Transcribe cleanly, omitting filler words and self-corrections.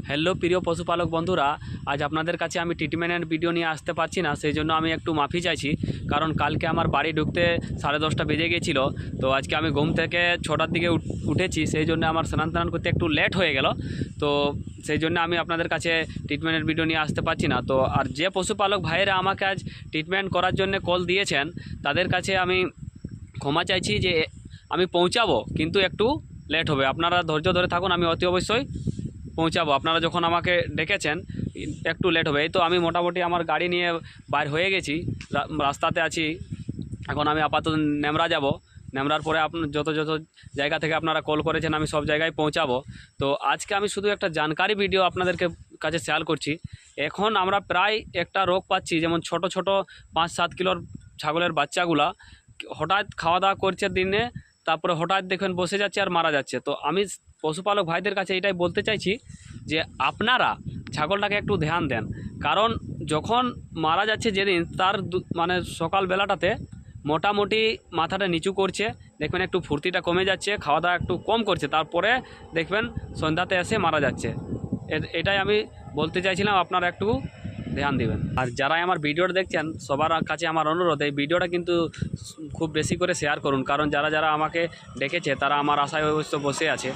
Hello প্রিয় পশুপালক বন্ধুরা, আজ আপনাদের কাছে আমি ট্রিটমেন্টের ভিডিও নিয়ে আসতে পারছি না, সেই জন্য আমি একটু মাফি চাইছি। কারণ কালকে আমার বাড়ি ঢুকতে 10:30 বেজে গিয়েছিল। তো আজকে আমি ঘুম থেকে 6টার দিকে উঠেছি, সেই জন্য আমার স্নান করতে একটু লেট হয়ে গেল। তো সেই জন্য আমি আপনাদের কাছে ট্রিটমেন্টের ভিডিও নিয়ে আসতে পারছি না। তো আর যে পশুপালক ভাইয়েরা আমাকে আজ ট্রিটমেন্ট করার জন্য কল দিয়েছেন, তাদের কাছে আমি ক্ষমা চাইছি যে আমি পৌঁছাবো, কিন্তু একটু লেট হবে। আপনারা ধৈর্য ধরে থাকুন, আমি অতি অবশ্যই পৌঁছাবো। আপনারা যখন আমাকে ডেকেছেন একটু লেট হবে। এই তো আমি মোটামুটি আমার গাড়ি নিয়ে বাইর হয়ে গেছি, রাস্তাতে আছি। এখন আমি আপাতত নেমরা যাব। নেমরার পরে আপনার যত জায়গা থেকে আপনারা কল করেছেন আমি সব জায়গায় পৌঁছাবো। তো আজকে আমি শুধু একটা জানকারি ভিডিও আপনাদেরকে কাছে শেয়ার করছি। এখন আমরা প্রায় একটা রোগ পাচ্ছি, যেমন ছোট 5-7 কিলোর ছাগলের বাচ্চাগুলা হঠাৎ খাওয়া দাওয়া করছে দিনে, তারপরে হঠাৎ দেখবেন বসে যাচ্ছে আর মারা যাচ্ছে। তো আমি পশুপালক ভাইদের কাছে এটাই বলতে চাইছি যে আপনারা ছাগলটাকে একটু ধ্যান দেন। কারণ যখন মারা যাচ্ছে যেদিন, তার মানে সকালবেলাটাতে মোটামুটি মাথাটা নিচু করছে, দেখবেন একটু ফুর্তিটা কমে যাচ্ছে, খাওয়া দাওয়া একটু কম করছে, তারপরে দেখবেন সন্ধ্যাতে এসে মারা যাচ্ছে। এটাই আমি বলতে চাইছিলাম, আপনারা একটু ধ্যান দিবেন। আর যারা আমার ভিডিওটা দেখছেন সবার কাছে আমার অনুরোধ, এই ভিডিওটা কিন্তু খুব বেশি করে শেয়ার করুন। কারণ যারা আমাকে ডেকেছে তারা আমার আশায় অবশ্য বসে আছে।